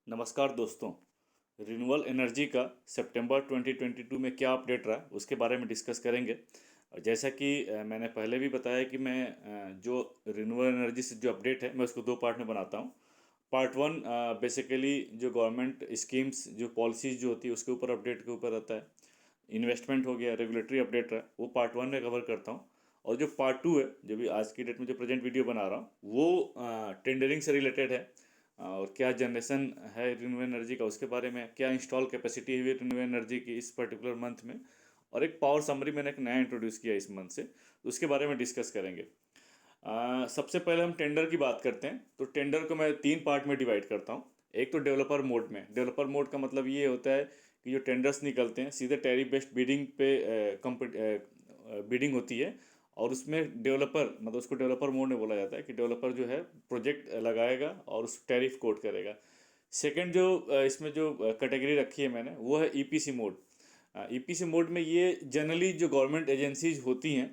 नमस्कार दोस्तों। Renewable energy का सितंबर 2022 में क्या अपडेट रहा उसके बारे में डिस्कस करेंगे। और जैसा कि मैंने पहले भी बताया कि मैं जो रिन्यूएबल एनर्जी से जो अपडेट है मैं उसको दो पार्ट में बनाता हूँ। पार्ट वन बेसिकली जो गवर्नमेंट स्कीम्स जो पॉलिसीज जो होती है उसके ऊपर अपडेट के ऊपर रहता है। इन्वेस्टमेंट हो गया, रेगुलेटरी अपडेट रहा, वो पार्ट वन में कवर करता हूँ। और जो पार्ट टू है, जो भी आज की डेट में जो प्रेजेंट वीडियो बना रहा हूँ, वो टेंडरिंग से रिलेटेड है। और क्या जनरेशन है रिन्यूएबल एनर्जी का उसके बारे में, क्या इंस्टॉल कैपेसिटी हुई रिन्यूएबल एनर्जी की इस पर्टिकुलर मंथ में, और एक पावर समरी मैंने एक नया इंट्रोड्यूस किया इस मंथ से, तो उसके बारे में डिस्कस करेंगे। सबसे पहले हम टेंडर की बात करते हैं। तो टेंडर को मैं तीन पार्ट में डिवाइड करता हूँ। एक तो डेवलपर मोड में। डेवलपर मोड का मतलब ये होता है कि जो टेंडर्स निकलते हैं सीधे टैरिफ बेस्ड बिडिंग पे बिडिंग होती है, और उसमें डेवलपर मतलब उसको डेवलपर मोड में बोला जाता है कि डेवलपर जो है प्रोजेक्ट लगाएगा और उस टैरिफ कोट करेगा। सेकंड जो इसमें जो कैटेगरी रखी है मैंने, वो है ईपीसी मोड। ईपीसी मोड में ये जनरली जो गवर्नमेंट एजेंसीज होती हैं,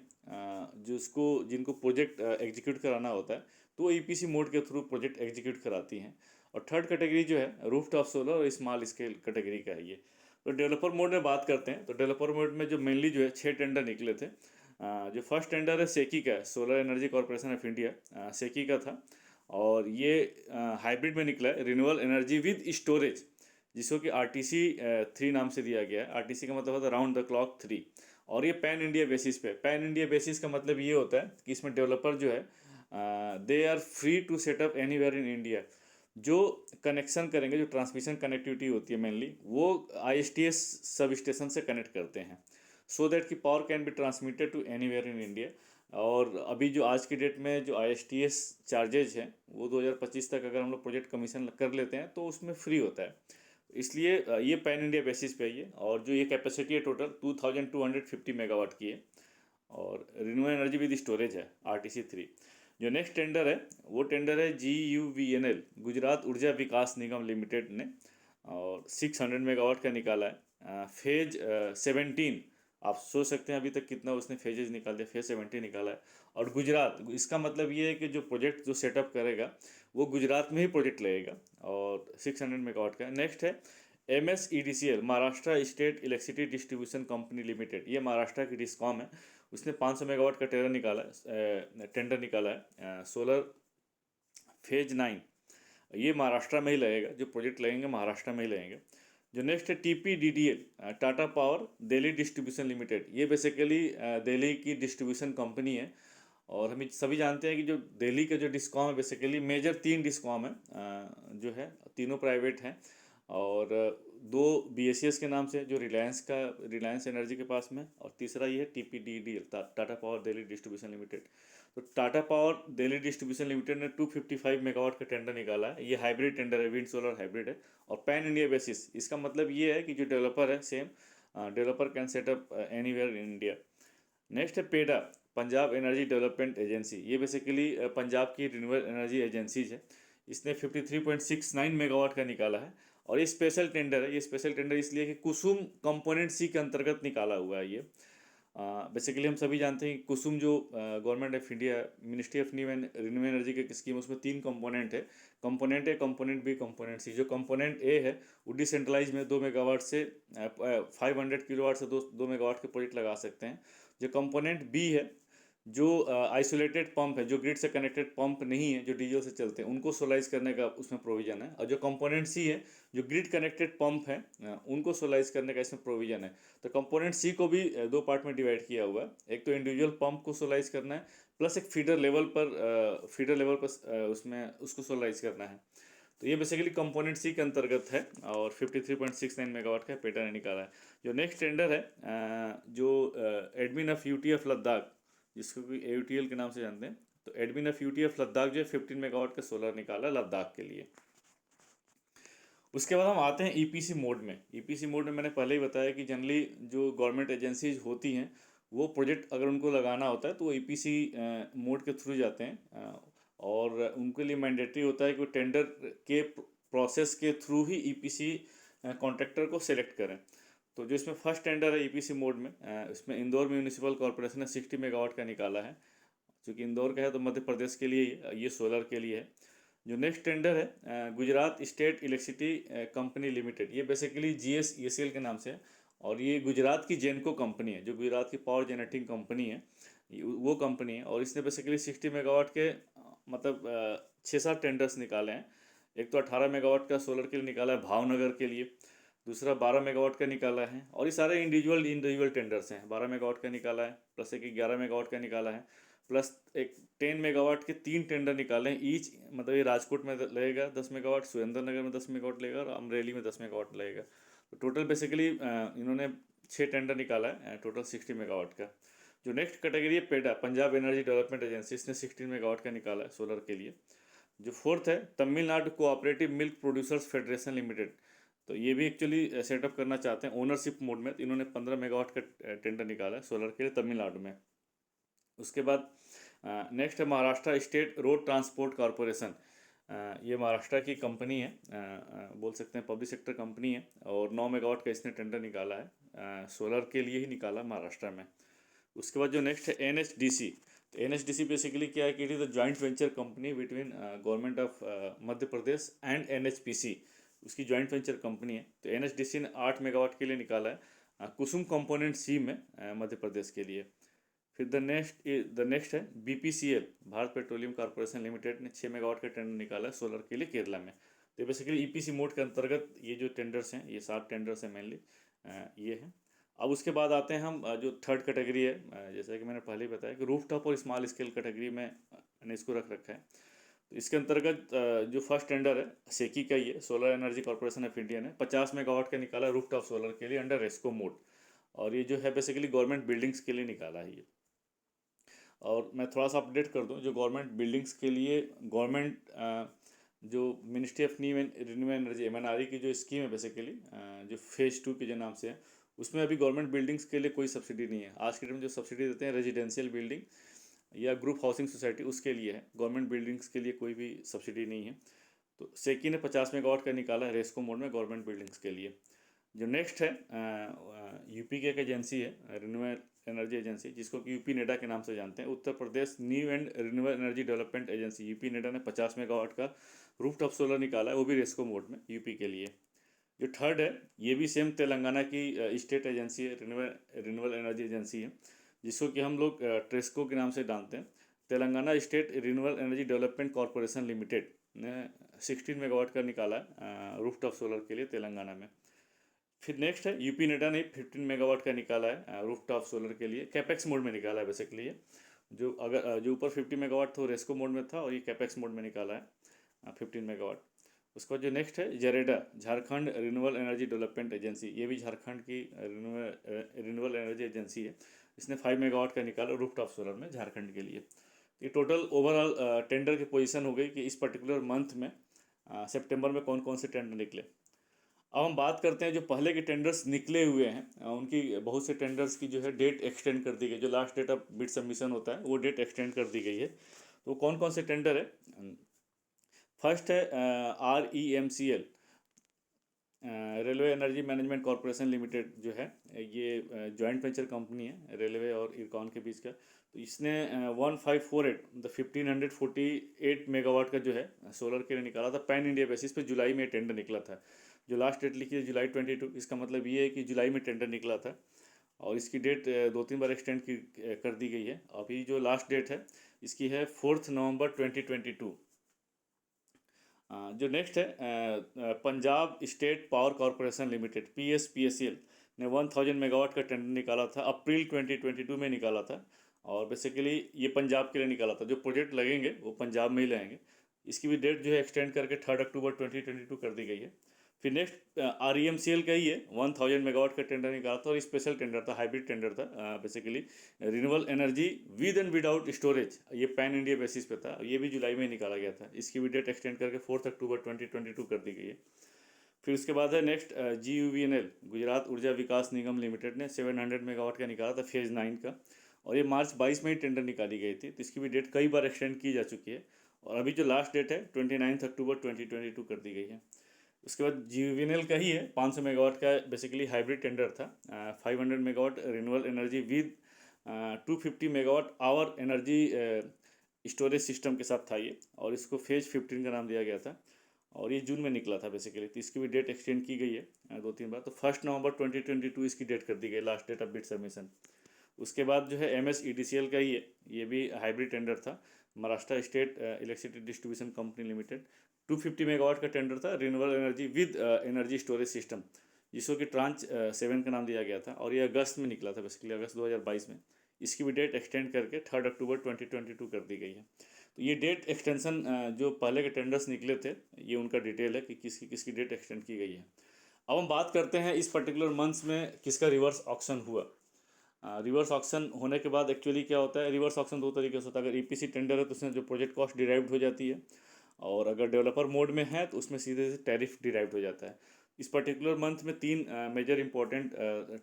जो उसको जिनको प्रोजेक्ट एग्जीक्यूट कराना होता है, तो वो ईपीसी मोड के थ्रू प्रोजेक्ट एग्जीक्यूट कराती हैं। और थर्ड कैटेगरी जो है रूफटॉप सोलर और स्मॉल स्केल कैटेगरी का है ये। तो डेवलपर मोड में बात करते हैं। तो डेवलपर मोड में जो मेनली जो है 6 टेंडर निकले थे। जो फर्स्ट टेंडर है सेकी का है, solar energy corporation of India, SECI का था। और ये हाइब्रिड में निकला है, रिन्यूएबल एनर्जी विद स्टोरेज, जिसको कि आरटीसी 3 नाम से दिया गया है। आरटीसी का मतलब होता है राउंड द क्लॉक 3। और ये पैन इंडिया बेसिस पे। पैन इंडिया बेसिस का मतलब ये होता है कि इसमें डेवलपर जो है they are free to set up anywhere in India. जो कनेक्शन करेंगे, जो ट्रांसमिशन कनेक्टिविटी होती है मेनली, वो आईएसटीएस सब स्टेशन से कनेक्ट करते हैं, सो दैट कि power can be transmitted to anywhere in India. और अभी जो आज की डेट में जो आईएसटीएस चार्जेज हैं, वो 2025 तक अगर हम लोग प्रोजेक्ट कमीशन कर लेते हैं तो उसमें फ्री होता है। इसलिए ये पैन इंडिया बेसिस पे है ये। और जो ये कैपेसिटी है टोटल 2250 मेगावाट की है। और रिन्यूएबल एनर्जी विद स्टोरेज है RTC 3। जो नेक्स्ट टेंडर है वो टेंडर है GUVNL, गुजरात ऊर्जा विकास निगम लिमिटेड ने। और 600 मेगावाट का निकाला है। फेज 17। आप सोच सकते हैं अभी तक कितना उसने फेजेज निकाल दिया, फेज 17 निकाला है। और गुजरात, इसका मतलब ये है कि जो प्रोजेक्ट जो सेटअप करेगा वो गुजरात में ही प्रोजेक्ट लगेगा। और 600 मेगावाट का। नेक्स्ट है MSEDCL, Maharashtra state electricity distribution company limited. ये महाराष्ट्र की डिस्कॉम है। उसने 500 मेगावाट का टेंडर निकाला है, सोलर फेज 9। ये महाराष्ट्र में ही लगेगा, जो प्रोजेक्ट लगेंगे महाराष्ट्र में ही लगेंगे। जो नेक्स्ट है TPDDL, Tata power Delhi distribution limited. ये बेसिकली दिल्ली की डिस्ट्रीब्यूशन कंपनी है। और हम सभी जानते हैं कि जो दिल्ली का जो डिस्कॉम है, बेसिकली मेजर 3 डिस्कॉम है, जो है तीनों प्राइवेट हैं। और दो BSES के नाम से, जो रिलायंस एनर्जी के पास में, और तीसरा ये है TPDDL, Tata power Delhi distribution limited. तो Tata power Delhi distribution limited ने 255 मेगावाट का टेंडर निकाला है। ये हाइब्रिड टेंडर है, विंड सोलर हाइब्रिड है। और पैन इंडिया बेसिस। इसका मतलब ये है कि जो डेवलपर है same developer can setup anywhere in India. Next है पेडा, पंजाब एनर्जी डेवलपमेंट एजेंसी। ये बेसिकली पंजाब की रिन्यूएबल एनर्जी एजेंसीज है। इसने 53.69 मेगावाट का निकाला है। और ये स्पेशल टेंडर है। ये स्पेशल टेंडर इसलिए कि कुसुम कंपोनेंट सी के अंतर्गत निकाला हुआ है ये। बेसिकली हम सभी जानते हैं कि कुसुम जो government of India, ministry of new and renewable energy की स्कीम, उसमें 3 कंपोनेंट है। Component A, component B, component C. जो कंपोनेंट ए है वो डिसेंट्रलाइज में 2 मेगावाट से 500 किलोवाट से 2 मेगावाट के प्रोजेक्ट लगा सकते हैं। जो कंपोनेंट बी है, जो आइसोलेटेड पंप है, जो ग्रिड से कनेक्टेड पंप नहीं है, जो डीजल से चलते हैं, उनको सोलाइज करने का उसमें प्रोविजन है। और जो कंपोनेंट सी है, जो ग्रिड कनेक्टेड पंप है, उनको सोलाइज करने का इसमें प्रोविजन है। तो कंपोनेंट सी को भी दो पार्ट में डिवाइड किया हुआ है। एक तो इंडिविजुअल पंप को सोलाइज करना है, प्लस एक फीडर लेवल पर उसमें उसको सोलाइज करना है। तो ये बेसिकली कंपोनेंट सी के अंतर्गत है। और 53.69 मेगावाट का पेटा ने निकाला है। जो नेक्स्ट टेंडर है, जो एडमिन ऑफ UTF लद्दाख, जिसको कि AUTL के नाम से जानते हैं, तो एडमिन ऑफ UTF लद्दाख जो है 15 मेगावाट का सोलर निकाला लद्दाख के लिए। उसके बाद हम आते हैं EPC मोड में। EPC मोड में मैंने पहले ही बताया कि जनरली जो गवर्नमेंट एजेंसीज होती हैं, वो प्रोजेक्ट अगर उनको लगाना होता है तो वो EPC मोड के थ्रू जाते हैं। और उनके लिए मैंडेटरी होता है कि वो टेंडर के प्रोसेस के थ्रू ही EPC कॉन्ट्रैक्टर को सिलेक्ट करें। तो जो इसमें फर्स्ट टेंडर है EPC मोड में, इसमें इंदौर म्यूनिसिपल कॉरपोरेशन ने 60 मेगावाट का निकाला है। चूँकि इंदौर का है तो मध्य प्रदेश के लिए ये सोलर के लिए है। जो नेक्स्ट टेंडर है Gujarat state electricity company limited, ये बेसिकली GSECL के नाम से है और ये गुजरात की जेनको कंपनी है, जो गुजरात की पावर जनरेटिंग कंपनी है, वो कंपनी है। और इसने बेसिकली 60 मेगावाट के मतलब 6-7 टेंडर्स निकाले हैं। एक तो 18 मेगावाट का सोलर के लिए निकाला है भावनगर के लिए, दूसरा 12 मेगावाट का निकाला है, और ये सारे इंडिविजुअल टेंडर्स हैं। 12 मेगावाट का निकाला है, प्लस एक 11 मेगावाट का निकाला है, प्लस एक 10 मेगावाट के 3 टेंडर निकाले हैं ईच। मतलब ये राजकोट में लगेगा 10 मेगावाट, सुरेंद्र नगर में 10 मेगावाट लगेगा और अमरेली में 10 मेगावाट लगेगा। तो टोटल बेसिकली इन्होंने 6 टेंडर निकाला है टोटल 60 मेगावाट का। जो नेक्स्ट कैटेगरी है पेडा, पंजाब एनर्जी डेवलपमेंट एजेंसी, इसने 16 मेगावाट का निकाला है सोलर के लिए। जो फोर्थ है Tamil Nadu cooperative milk producers federation limited, तो ये भी एक्चुअली सेटअप करना चाहते हैं ओनरशिप मोड में, तो इन्होंने 15 मेगावाट का टेंडर निकाला है सोलर के लिए तमिलनाडु में। उसके बाद नेक्स्ट है Maharashtra state road transport corporation. ये महाराष्ट्र की कंपनी है, बोल सकते हैं पब्लिक सेक्टर कंपनी है, और 9 मेगावाट का इसने टेंडर निकाला है सोलर के लिए ही निकाला महाराष्ट्र में। उसके बाद जो नेक्स्ट है NHDC, तो NHDC बेसिकली क्या है कि it is the joint venture company between government of Madhya Pradesh and NHPC, उसकी जॉइंट वेंचर कंपनी है। तो NHDC ने 8 मेगावाट के लिए निकाला है कुसुम कंपोनेंट C में मध्य प्रदेश के लिए। फिर द नेक्स्ट है BPCL, Bharat petroleum corporation limited ने 6 मेगावाट का टेंडर निकाला है सोलर के लिए केरला में। तो बेसिकली EPC मोड के अंतर्गत ये जो टेंडर्स हैं, ये 7 टेंडर्स हैं मेनली, ये हैं। अब उसके बाद आते हैं हम जो थर्ड कैटेगरी है, जैसा कि मैंने पहले ही बताया कि रूफटॉप और स्मॉल स्केल कैटेगरी में मैंने इसको रख रखा है। तो इसके अंतर्गत जो फर्स्ट टेंडर है सेकी का ही है, solar energy corporation of India ने 50 मेगावाट का निकाला रूफटॉप सोलर के लिए अंडर रेस्को मोड, और ये जो है बेसिकली गवर्नमेंट बिल्डिंग्स के लिए निकाला है ये। और मैं थोड़ा सा अपडेट कर दूं, जो गवर्नमेंट बिल्डिंग्स के लिए गवर्नमेंट जो ministry of new and renewable energy MNRE की जो स्कीम है बेसिकली, जो फेज़ 2 के जो नाम से है, उसमें अभी गवर्नमेंट बिल्डिंग्स के लिए कोई सब्सिडी नहीं है। आज के डेट में जो सब्सिडी देते हैं रेजिडेंशियल बिल्डिंग या ग्रुप हाउसिंग सोसाइटी, उसके लिए है, गवर्नमेंट बिल्डिंग्स के लिए कोई भी सब्सिडी नहीं है। तो सेकी ने 50 मेगावाट का निकाला है रेस्को मोड में गवर्नमेंट बिल्डिंग्स के लिए। जो नेक्स्ट है यूपी की एक एजेंसी है रिन्यूएबल एनर्जी एजेंसी, जिसको कि यूपी नेडा के नाम से जानते हैं, Uttar Pradesh new and renewable energy development agency. UP NEDA ने 50 मेगावाट का रूफटॉप सोलर निकाला है, वो भी रेस्को मोड में यूपी के लिए। जो थर्ड है ये भी सेम तेलंगाना की स्टेट एजेंसी है, रिन्यूएबल एनर्जी एजेंसी है, जिसको कि हम लोग ट्रेस्को के नाम से जानते हैं। Telangana state renewable energy development corporation limited ने 16 मेगावाट का निकाला है रूफटॉप सोलर के लिए तेलंगाना में। फिर नेक्स्ट है यूपी नेडा ने 15 मेगावाट का निकाला है रूफटॉप सोलर के लिए, कैपेक्स मोड में निकाला है बेसिकली ये। जो ऊपर 50 मेगावाट था वो रेस्को मोड में था, और ये कैपेक्स मोड में निकाला है 15 मेगावाट। उसके बाद जो नेक्स्ट है JREDA, Jharkhand renewable energy development agency, ये भी झारखंड की रिन्यूएबल एनर्जी एजेंसी है। इसने 5 मेगावाट का निकाला रूफटॉप सोलर में झारखंड के लिए। ये टोटल ओवरऑल टेंडर की पोजीशन हो गई कि इस पर्टिकुलर मंथ में सितंबर में कौन कौन से टेंडर निकले। अब हम बात करते हैं जो पहले के टेंडर्स निकले हुए हैं, उनकी बहुत से टेंडर्स की जो है डेट एक्सटेंड कर दी गई। जो last date of bid submission होता है वो डेट एक्सटेंड कर दी गई है। तो कौन कौन से टेंडर है? फर्स्ट है REMCL, railway energy management corporation limited जो है, ये जॉइंट वेंचर कंपनी है रेलवे और इरकॉन के बीच का। तो इसने 1548 मतलब 1548 मेगावाट का जो है सोलर के लिए निकाला था पैन इंडिया बेसिस पे। जुलाई में टेंडर निकला था, जो लास्ट डेट लिखी है जुलाई 22। इसका मतलब ये है कि जुलाई में टेंडर निकला था, और इसकी डेट 2-3 बार एक्सटेंड कर दी गई है। अभी जो लास्ट डेट है इसकी है 4 नवंबर 2022। जो नेक्स्ट है Punjab state power corporation limited PSPCL ने 1000 मेगावाट का टेंडर निकाला था, अप्रैल 2022 में निकाला था, और बेसिकली ये पंजाब के लिए निकाला था। जो प्रोजेक्ट लगेंगे वो पंजाब में ही लगेंगे। इसकी भी डेट जो है एक्सटेंड करके 3 अक्टूबर 2022 कर दी गई है। फिर नेक्स्ट REMCL का ही है, 1000 मेगावाट का टेंडर निकाला था, और स्पेशल टेंडर था, हाइब्रिड टेंडर था basically, renewable energy with and without storage. ये पैन इंडिया बेसिस पे था, ये भी जुलाई में ही निकाला गया था। इसकी भी डेट एक्सटेंड करके 4 अक्टूबर 2022 कर दी गई है। फिर उसके बाद है नेक्स्ट GUVNL, गुजरात ऊर्जा विकास निगम लिमिटेड ने 700 मेगावाट का निकाला था फेज़ 9 का, और ये मार्च 22 में ही टेंडर निकाली गई थी। तो इसकी भी डेट कई बार एक्सटेंड की जा चुकी है, और अभी जो लास्ट डेट है 29 अक्टूबर 2022 कर दी गई है। उसके बाद GUVNL का ही है, 500 मेगावाट का बेसिकली हाइब्रिड टेंडर था, 500 megawatt renewable energy with 250 megawatt hour energy storage system के साथ था ये, और इसको फेज 15 का नाम दिया गया था, और ये जून में निकला था बेसिकली। तो इसकी भी डेट एक्सटेंड की गई है 2-3 बार। तो 1 नवंबर 2022 इसकी डेट कर दी गई, last date of bid submission. उसके बाद जो है MSEDCL का ही है, ये भी हाइब्रिड टेंडर था, Maharashtra state electricity distribution company limited. 250 megawatt का टेंडर था, renewable energy with energy storage system, जिसको कि ट्रांच 7 का नाम दिया गया था, और ये अगस्त में निकला था बेसिकली, अगस्त 2022 में। इसकी भी डेट एक्सटेंड करके 3 अक्टूबर 2022 कर दी गई है। तो ये डेट एक्सटेंशन जो पहले के टेंडर्स निकले थे, ये उनका डिटेल है कि किसकी किसकी डेट एक्सटेंड की गई है। अब हम बात करते हैं इस पर्टिकुलर मंथ्स में किसका रिवर्स ऑक्शन हुआ। रिवर्स ऑक्शन होने के बाद एक्चुअली क्या होता है, रिवर्स ऑक्शन दो तरीके से होता है। अगर EPC टेंडर है तो उसमें जो प्रोजेक्ट कॉस्ट डिराइव्ड हो जाती है, और अगर डेवलपर मोड में है तो उसमें सीधे से टैरिफ डिराइव्ड हो जाता है। इस पर्टिकुलर मंथ में 3 मेजर इंपॉर्टेंट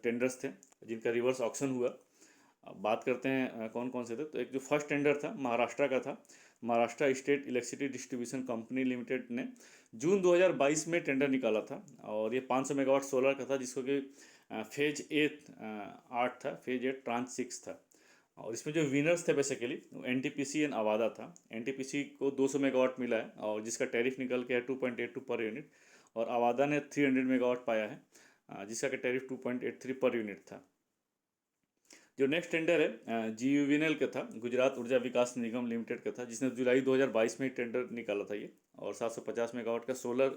टेंडर्स थे जिनका रिवर्स ऑक्शन हुआ। अब बात करते हैं कौन कौन से थे। तो एक जो फर्स्ट टेंडर था महाराष्ट्र का था, Maharashtra state electricity distribution company limited ने जून 2022 में टेंडर निकाला था, और ये 500 मेगावाट सोलर का था, जिसको कि फेज 8 था, फेज 8 ट्रांच 6 था। और इसमें जो विनर्स थे बेसिकली NTPC एंड अवादा था। NTPC को 200 मेगावाट मिला है, और जिसका टैरिफ निकल के है 2.82 पर यूनिट, और अवादा ने 300 मेगावाट पाया है, जिसका का टैरिफ 2.83 पर यूनिट था। जो नेक्स्ट टेंडर है GUVNL का था, गुजरात ऊर्जा विकास निगम लिमिटेड का था, जिसने जुलाई 2022 में टेंडर निकाला था ये, और 750 मेगावाट का सोलर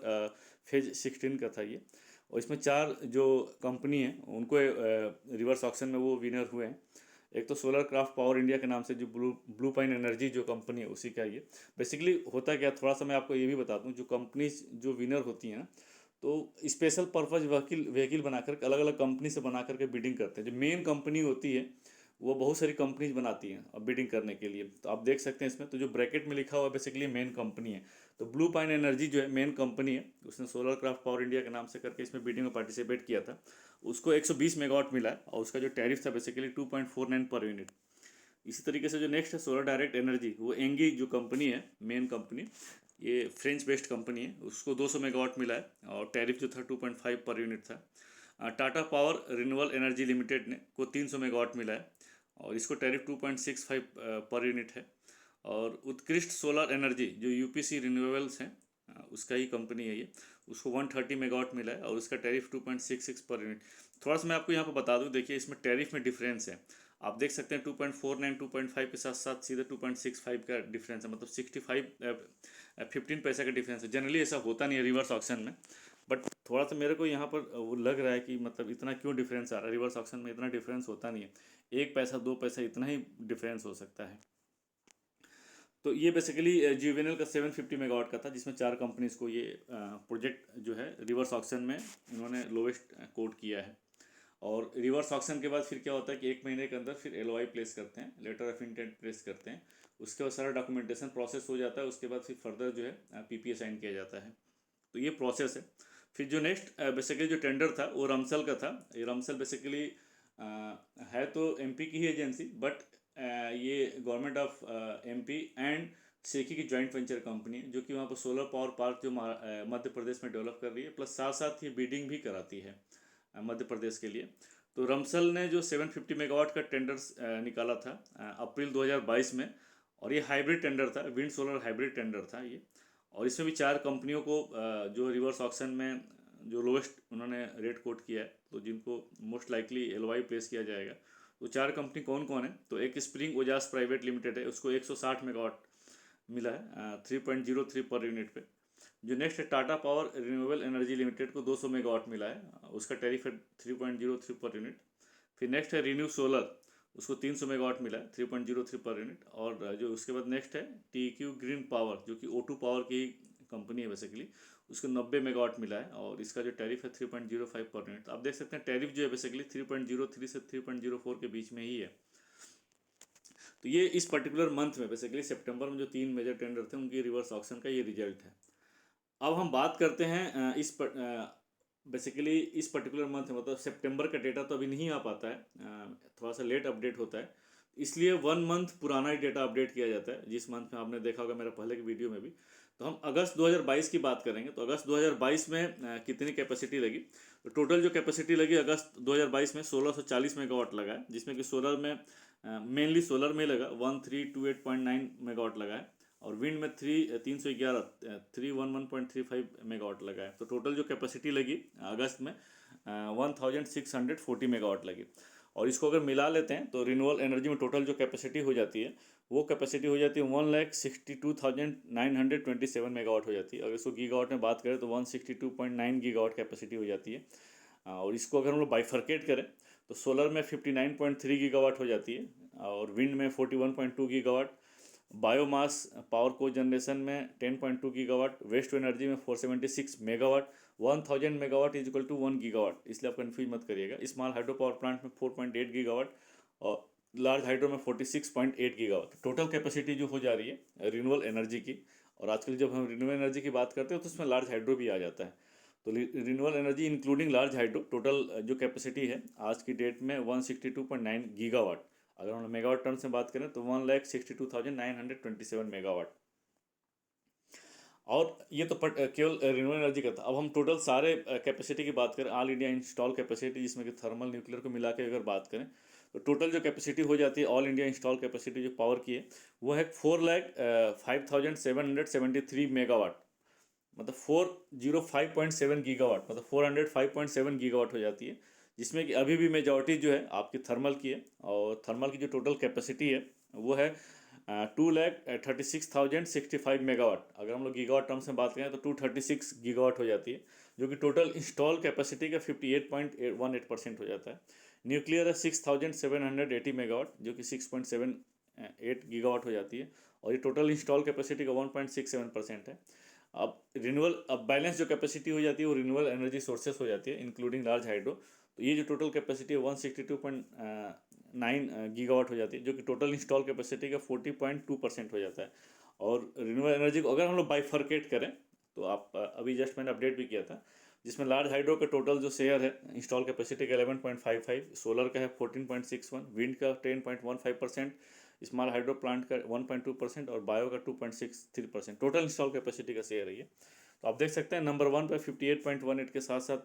फेज 16 का था ये। और इसमें 4 जो कंपनी है उनको रिवर्स ऑक्शन में वो विनर हुए हैं। एक तो सोलर क्राफ्ट पावर इंडिया के नाम से जो ब्लू पाइन एनर्जी जो कंपनी है उसी का ये। बेसिकली होता क्या, थोड़ा सा मैं आपको ये भी बता दूं, जो कंपनीज जो विनर होती हैं ना, तो स्पेशल पर्पज व्हीकल बनाकर अलग अलग कंपनी से बना करके बिडिंग करते हैं। जो मेन कंपनी होती है वो बहुत सारी कंपनीज बनाती हैं अब बिडिंग करने के लिए। तो आप देख सकते हैं इसमें, तो जो ब्रैकेट में लिखा हुआ है बेसिकली मेन कंपनी है। तो ब्लू पाइन एनर्जी जो है मेन कंपनी है, उसने सोलर क्राफ्ट पावर इंडिया के नाम से करके इसमें बिडिंग में पार्टिसिपेट किया था। उसको 120 मेगावाट मिला है, और उसका जो टैरिफ था बेसिकली 2.49 पर यूनिट। इसी तरीके से जो नेक्स्ट है सोलर डायरेक्ट एनर्जी, वो एंगी जो कंपनी है मेन कंपनी, ये फ्रेंच बेस्ड कंपनी है, उसको 200 मेगावाट मिला है, और टैरिफ जो था 2.5 पर यूनिट था। Tata power renewable energy limited ने को 300 मेगावाट मिला है, और इसको टैरिफ 2.65 पर यूनिट है। और उत्कृष्ट सोलर एनर्जी जो UPC रिन्यूएबल्स हैं, उसका ही कंपनी है ये, उसको 130 मेगावाट मिला है, और उसका टैरिफ 2.66 पर यूनिट। थोड़ा सा मैं आपको यहाँ पर बता दूँ, देखिए इसमें टैरिफ में डिफरेंस है। आप देख सकते हैं 2.49 2.5 के साथ साथ सीधे 2.65 का डिफरेंस है, मतलब 15 पैसे का डिफरेंस है। जनरली ऐसा होता नहीं है रिवर्स ऑक्शन में, बट थोड़ा सा मेरे को यहाँ पर वो लग रहा है कि मतलब इतना क्यों डिफरेंस आ रहा है। रिवर्स ऑक्शन में इतना डिफरेंस होता नहीं है, 1 पैसा 2 पैसा इतना ही डिफरेंस हो सकता है। तो ये बेसिकली GUVNL का 750 मेगावाट का था, जिसमें 4 कंपनीज को ये प्रोजेक्ट जो है रिवर्स ऑक्शन में इन्होंने लोवेस्ट कोट किया है। और रिवर्स ऑक्शन के बाद फिर क्या होता है कि 1 महीने के अंदर फिर LOI प्लेस करते हैं, लेटर ऑफ इंटेंट प्लेस करते हैं। उसके बाद सारा डॉक्यूमेंटेशन प्रोसेस हो जाता है, उसके बाद फिर फर्दर जो है PPA साइन किया जाता है। तो ये प्रोसेस है। फिर जो नेक्स्ट बेसिकली जो टेंडर था वो रमसल का था। ये रमसल बेसिकली है तो MP की ही एजेंसी, बट ये गवर्नमेंट ऑफ MP एंड सेकी की जॉइंट वेंचर कंपनी है, जो कि वहाँ पर सोलर पावर पार्क जो मध्य प्रदेश में डेवलप कर रही है, प्लस साथ साथ ये बिडिंग भी कराती है मध्य प्रदेश के लिए। तो रमसल ने जो 750 मेगावाट का टेंडर निकाला था अप्रैल 2022 में, और ये हाइब्रिड टेंडर था, विंड सोलर हाइब्रिड टेंडर था ये। और इसमें भी 4 कंपनियों को जो रिवर्स ऑक्शन में जो लोवेस्ट उन्होंने रेट कोट किया है, तो जिनको मोस्ट लाइकली LOI प्लेस किया जाएगा। तो 4 कंपनी कौन कौन है, तो एक स्प्रिंग ओजास प्राइवेट लिमिटेड है, उसको 160 मेगावाट मिला है 3.03 पर यूनिट पे। जो नेक्स्ट है Tata power renewable energy limited को 200 मेगावाट मिला है, उसका टैरिफ है 3.03 पर यूनिट। फिर नेक्स्ट है रिन्यू सोलर, उसको 300 मेगावाट मिला है 3.03 पर यूनिट। और जो उसके बाद नेक्स्ट है TQ ग्रीन पावर, जो कि O2 पावर की कंपनी है बेसिकली, उसको 90 मेगावाट मिला है, और इसका जो टैरिफ है 3.05 पर यूनिट। आप देख सकते हैं टैरिफ जो है बेसिकली 3.03 से 3.04 के बीच में ही है। तो ये इस पर्टिकुलर मंथ में बेसिकली सितंबर में जो 3 मेजर टेंडर थे उनकी रिवर्स ऑक्शन का ये रिजल्ट है। अब हम बात करते हैं बेसिकली इस पर्टिकुलर मंथ मतलब सितंबर का डेटा तो अभी नहीं आ पाता है, थोड़ा सा लेट अपडेट होता है, इसलिए 1 मंथ पुराना ही डेटा अपडेट किया जाता है। जिस मंथ में आपने देखा होगा मेरा पहले की वीडियो में भी। तो हम अगस्त 2022 की बात करेंगे। तो अगस्त 2022 में कितनी कैपेसिटी लगी, तो टोटल जो कैपेसिटी लगी अगस्त 2022 में 1640 मेगावाट लगा है, जिसमें कि सोलर में मेनली सोलर में लगा 1328.9 मेगावाट लगा है, और विंड में 311.35 मेगावाट लगा है। तो टोटल जो कैपेसिटी लगी अगस्त में 1640 मेगावाट लगी। और इसको अगर मिला लेते हैं तो रिन्यूएबल एनर्जी में टोटल जो कैपेसिटी हो जाती है वो कैपेसिटी हो जाती है 1,62,927 मेगावाट हो जाती है। अगर इसको गीगावाट में बात करें तो 162.9 गीगावाट कैपेसिटी हो जाती है। और इसको अगर हम लोग बाइफर्केट करें तो सोलर में 59.3 गीगावाट हो जाती है, और विंड में 41.2 gigawatt, biomass power cogeneration में 10.2 गीगावाट, वेस्ट टू एनर्जी में 476 megawatt, 1000 megawatt is equal to 1 gigawatt, इसलिए आप कन्फ्यूज मत करिएगा। स्मॉल हाइड्रो पावर प्लांट में 4.8 गीगावाट और लार्ज हाइड्रो में 46.8 गीगावाट। टोटल कैपेसिटी जो हो जा रही है रिन्यूएबल एनर्जी की, और आजकल जब हम रिन्यूएबल एनर्जी की बात करते हैं तो उसमें लार्ज हाइड्रो भी आ जाता है। तो renewable energy including large hydro total जो कैपेसिटी है आज की डेट में 162.9 गीगावाट। अगर हम मेगावाट टर्म्स में बात करें तो 1,62,927 मेगावाट। और ये तो केवल रिन्यूएबल एनर्जी का था। अब हम टोटल सारे कैपेसिटी की बात करें, ऑल इंडिया इंस्टॉल कैपेसिटी जिसमें कि थर्मल न्यूक्लियर को मिला के अगर बात करें तो टोटल जो कैपेसिटी हो जाती है ऑल इंडिया इंस्टॉल कैपेसिटी जो पावर की है वो है 4,05,773 मेगावाट, मतलब 405.7 गीगावाट, मतलब 405.7 गीगावाट हो जाती है, जिसमें कि अभी भी मेजॉरिटी जो है आपकी थर्मल की है। और थर्मल की जो टोटल कैपेसिटी है वो है 2,36,065 मेगावाट। अगर हम लोग गीगावाट टर्म्स में बात करें तो 236 गीगावाट हो जाती है, जो कि टोटल इंस्टॉल कैपेसिटी का 58.18% हो जाता है। न्यूक्लियर है 6,780 मेगावाट, जो कि 6.78 गीगावाट हो जाती है, और ये टोटल इंस्टॉल कैपेसिटी का 1.67% है। अब अब बैलेंस जो कैपेसिटी हो जाती है वो रिन्यूएबल एनर्जी सोर्सेस हो जाती है इंक्लूडिंग लार्ज हाइड्रो। तो ये जो टोटल कैपेसिटी है 162.9 गीगावाट हो जाती है, जो कि टोटल इंस्टॉल कैपेसिटी का 40.2% हो जाता है। और रिन्यूएबल एनर्जी को अगर हम लोग बाइफर्केट करें तो आप अभी जस्ट मैंने अपडेट भी किया था, जिसमें लार्ज हाइड्रो का टोटल जो शेयर है इंस्टॉल कैपेसिटी का 11.55, सोलर का है 14.61, विंड का 10.15%, स्मॉल हाइड्रो प्लांट का 1.2% और बायो का 2.63%। टोटल इंस्टॉल कैपेसिटी का शेयर है ये। तो आप देख सकते हैं नंबर 1 पे 58.18 के साथ साथ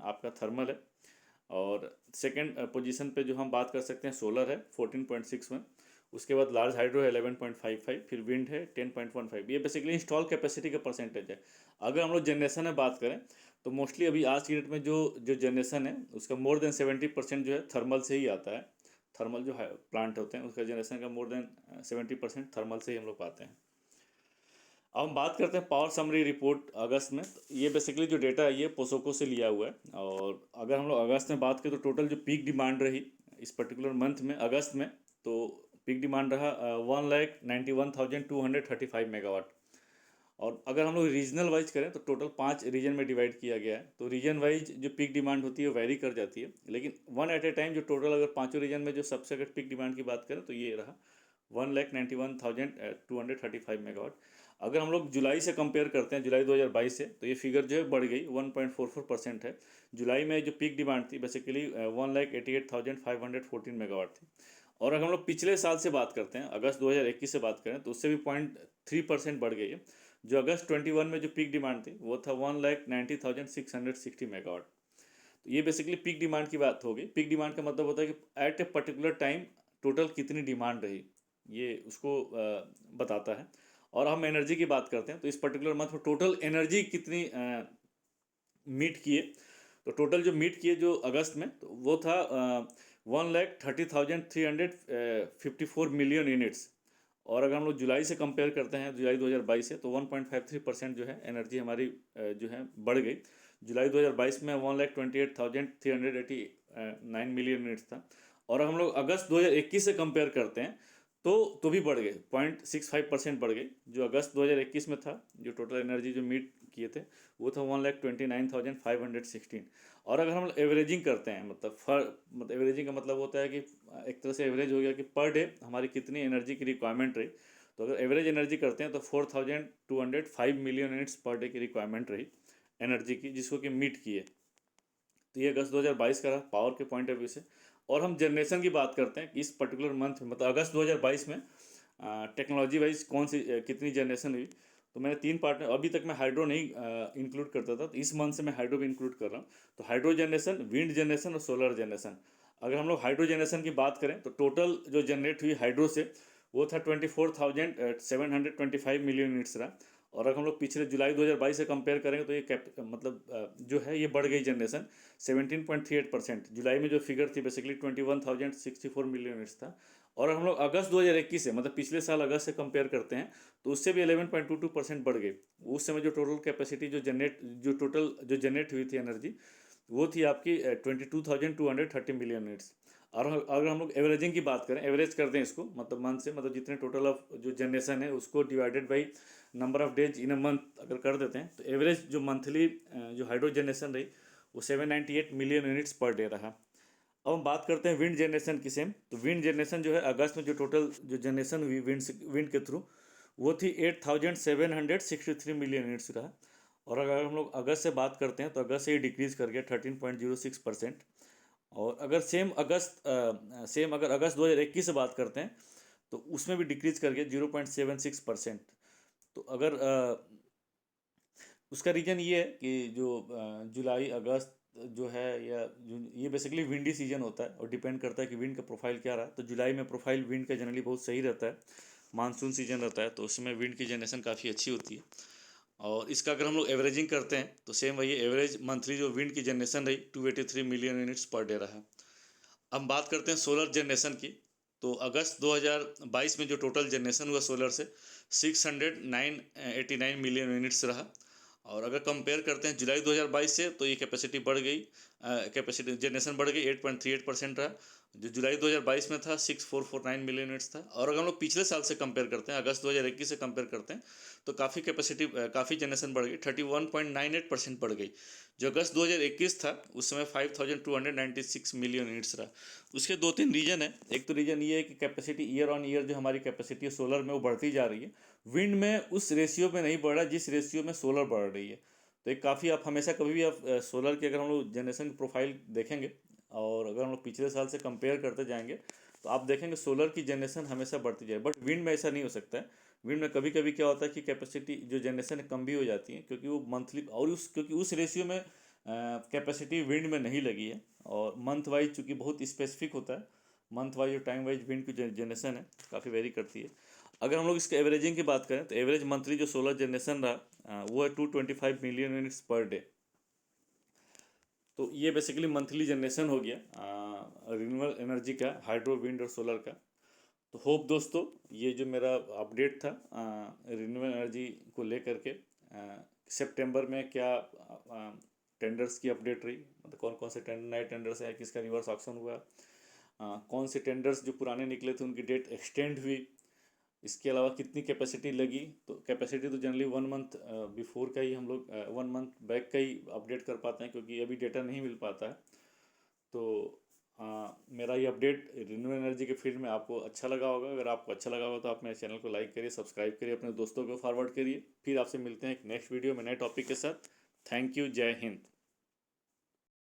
आपका थर्मल है, और सेकंड पोजीशन पे जो हम बात कर सकते हैं सोलर है 14.61, उसके बाद लार्ज हाइड्रो है 11.55, फिर विंड है 10.15। ये बेसिकली इंस्टॉल कैपेसिटी का परसेंटेज है। अगर हम लोग जनरेशन में बात करें तो मोस्टली अभी आज की डेट में जो जो जनरेशन है उसका मोर देन 70% जो है थर्मल से ही आता है। थर्मल जो है प्लांट होते हैं उसका जनरेशन का मोर देन 70% थर्मल से ही हम लोग पाते हैं। अब हम बात करते हैं पावर समरी रिपोर्ट अगस्त में। तो ये बेसिकली जो डेटा है ये पोसोको से लिया हुआ है, और अगर हम लोग अगस्त में बात करें तो टोटल जो पीक डिमांड रही इस पर्टिकुलर मंथ में अगस्त में, तो पीक डिमांड रहा 1,91,235 मेगावाट। और अगर हम लोग रीजनल वाइज करें तो टोटल 5 रीजन में डिवाइड किया गया है। तो रीजन वाइज जो पीक डिमांड होती है वो वेरी कर जाती है, लेकिन वन एट ए टाइम जो टोटल अगर पाँचों रीजन में जो सबसे अगर पीक डिमांड की बात करें तो ये रहा 1,91,235 मेगावाट। अगर हम लोग जुलाई से कंपेयर करते हैं जुलाई 2022 से, तो ये फिगर जो है बढ़ गई 1.44% है। जुलाई में जो पीक डिमांड थी बेसिकली 1,88,514 मेगावाट थी। और अगर हम लोग पिछले साल से बात करते हैं अगस्त 2021 से बात करें तो उससे भी 0.3% बढ़ गई है। जो अगस्त 21 में जो पीक डिमांड थी वो था 1,90,660 मेगावाट। तो ये बेसिकली पीक डिमांड की बात होगी। पीक डिमांड का मतलब होता है कि at a particular time total कितनी डिमांड रही, ये उसको बताता है। और हम एनर्जी की बात करते हैं तो इस पर्टिकुलर मंथ में टोटल एनर्जी कितनी मीट किए, तो टोटल जो मीट किए जो अगस्त में तो वो था 1,30,354 मिलियन यूनिट्स। और अगर हम लोग जुलाई से कंपेयर करते हैं जुलाई 2022 से तो 1.53% जो है एनर्जी हमारी जो है बढ़ गई। जुलाई 2022 में 1,28,389 मिलियन यूनिट्स था, और हम लोग अगस्त 2021 से कंपेयर करते हैं तो भी बढ़ गए 0.65% बढ़ गई। जो अगस्त 2021 में था जो टोटल एनर्जी जो मीट किए थे वो था 1,29,516। और अगर हम एवरेजिंग करते हैं मतलब एवरेजिंग का मतलब होता है कि एक तरह से एवरेज हो गया कि पर डे हमारी कितनी एनर्जी की रिक्वायरमेंट रही। तो अगर एवरेज एनर्जी करते हैं तो 4,205 मिलियन यूनिट्स पर डे की रिक्वायरमेंट रही एनर्जी की, जिसको कि मीट किए। तो ये अगस्त 2022 का रहा पावर के पॉइंट ऑफ व्यू से। और हम जनरेशन की बात करते हैं कि इस पर्टिकुलर मंथ में मतलब अगस्त 2022 में टेक्नोलॉजी वाइज कौन सी कितनी जनरेशन हुई। तो मैंने 3 पार्ट में, अभी तक मैं हाइड्रो नहीं इंक्लूड करता था, तो इस मंथ से मैं हाइड्रो भी इंक्लूड कर रहा हूँ। तो हाइड्रो जनरेशन, विंड जनरेशन और सोलर जनरेशन। अगर हम लोग हाइड्रो जनरेशन की बात करें तो टोटल जो जनरेट हुई हाइड्रो से वो था 24,725 मिलियन यूनिट्स रहा। और अगर हम लोग पिछले जुलाई 2022 से कंपेयर करेंगे तो ये जो है ये बढ़ गई जनरेशन 17.38%। जुलाई में जो फिगर थी बेसिकली 21,064 मिलियन यूनिट्स था। और हम लोग अगस्त 2021 से मतलब पिछले साल अगस्त से कंपेयर करते हैं तो उससे भी 11.22% बढ़ गई। उस समय जो टोटल कैपेसिटी जो जनरेट हुई थी एनर्जी वो थी आपकी 22,230 मिलियन यूनिट्स। और अगर हम लोग एवरेजिंग की बात करें, एवरेज कर दें इसको मतलब मंथ से, मतलब जितने टोटल ऑफ जो जनरेशन है उसको divided by number of days in a month अगर कर देते हैं तो एवरेज जो मंथली जो हाइड्रो जनरेशन रही वो 798 मिलियन यूनिट्स पर डे रहा। अब हम बात करते हैं विंड जनरेशन की सेम। तो विंड जनरेशन जो है अगस्त में जो टोटल जो जनरेशन हुई विंड के थ्रू वो थी 8,763 मिलियन यूनिट्स रहा। और अगर हम लोग अगस्त से बात करते हैं तो अगस्त से ही डिक्रीज़ कर गया 13.06%। और अगर सेम अगर अगस्त 2021 से बात करते हैं तो उसमें भी डिक्रीज कर गया 0.76%। तो अगर उसका रीज़न ये है कि जो जुलाई अगस्त जो है या ये बेसिकली विंडी सीजन होता है और डिपेंड करता है कि विंड का प्रोफाइल क्या रहा। तो जुलाई में प्रोफाइल विंड का जनरली बहुत सही रहता है, मानसून सीजन रहता है तो उसमें विंड की जनरेशन काफ़ी अच्छी होती है। और इसका अगर हम लोग एवरेजिंग करते हैं तो सेम वही एवरेज मंथली जो विंड की जनरेशन रही 283 मिलियन यूनिट्स पर डे रहा। अब बात करते हैं सोलर जनरेशन की। तो अगस्त 2022 में जो टोटल जनरेशन हुआ सोलर से 689 मिलियन यूनिट्स रहा। और अगर कंपेयर करते हैं जुलाई 2022 से तो ये कैपेसिटी बढ़ गई, कैपेसिटी जनरेशन बढ़ गई 8.38% रहा। जो जुलाई 2022 में था 6449 मिलियन यूनिट्स था। और अगर हम लोग पिछले साल से कंपेयर करते हैं, अगस्त 2021 से कंपेयर करते हैं तो काफ़ी जनरेशन बढ़ गई, 31.98% बढ़ गई। जो अगस्त 2021 था उस समय 5296 मिलियन यूनिट्स रहा। उसके दो तीन रीजन है। एक तो रीजन ये है कि कैपेसिटी ईयर ऑन ईयर जो हमारी कैपेसिटी है सोलर में वो बढ़ती जा रही है। विंड में उस रेशियो में नहीं बढ़ रहा जिस रेशियो में सोलर बढ़ रही है। तो एक काफ़ी आप हमेशा कभी भी आप सोलर की अगर हम लोग जनरेशन की प्रोफाइल देखेंगे और अगर हम लोग पिछले साल से कंपेयर करते जाएंगे तो आप देखेंगे सोलर की जनरेशन हमेशा बढ़ती जाए। बट विंड में ऐसा नहीं हो सकता है। विंड में कभी कभी क्या होता है कि कैपेसिटी जो जनरेशन है कम भी हो जाती है क्योंकि वो मंथली और क्योंकि उस रेशियो में कैपेसिटी विंड में नहीं लगी है। और मंथ वाइज चूँकि बहुत स्पेसिफिक होता है, मंथ वाइज और टाइम वाइज विंड की जनरेशन है काफ़ी वेरी करती है। अगर हम लोग इसके एवरेजिंग की बात करें तो एवरेज मंथली जो सोलर जनरेशन रहा वो है 225 मिलियन यूनिट्स पर डे। तो ये बेसिकली मंथली जनरेशन हो गया रिन्यूएबल एनर्जी का, हाइड्रो विंड और सोलर का। तो होप दोस्तों ये जो मेरा अपडेट था रिन्यूएबल एनर्जी को लेकर के सितंबर में क्या टेंडर्स की अपडेट रही, मतलब कौन कौन से नए टेंडर्स हैं, किसका रिवर्स ऑक्शन हुआ, कौन से टेंडर्स जो पुराने निकले थे उनकी डेट एक्सटेंड हुई, इसके अलावा कितनी कैपेसिटी लगी। तो कैपेसिटी तो जनरली 1 मंथ बिफोर का ही हम लोग 1 मंथ बैक का ही अपडेट कर पाते हैं क्योंकि अभी डेटा नहीं मिल पाता है। तो मेरा ये अपडेट रिन्यूएबल एनर्जी के फील्ड में आपको अच्छा लगा होगा। अगर आपको अच्छा लगा होगा तो आप मेरे चैनल को लाइक करिए, सब्सक्राइब करिए, अपने दोस्तों को फॉरवर्ड करिए। फिर आपसे मिलते हैं एक नेक्स्ट वीडियो में नए टॉपिक के साथ। थैंक यू, जय हिंद।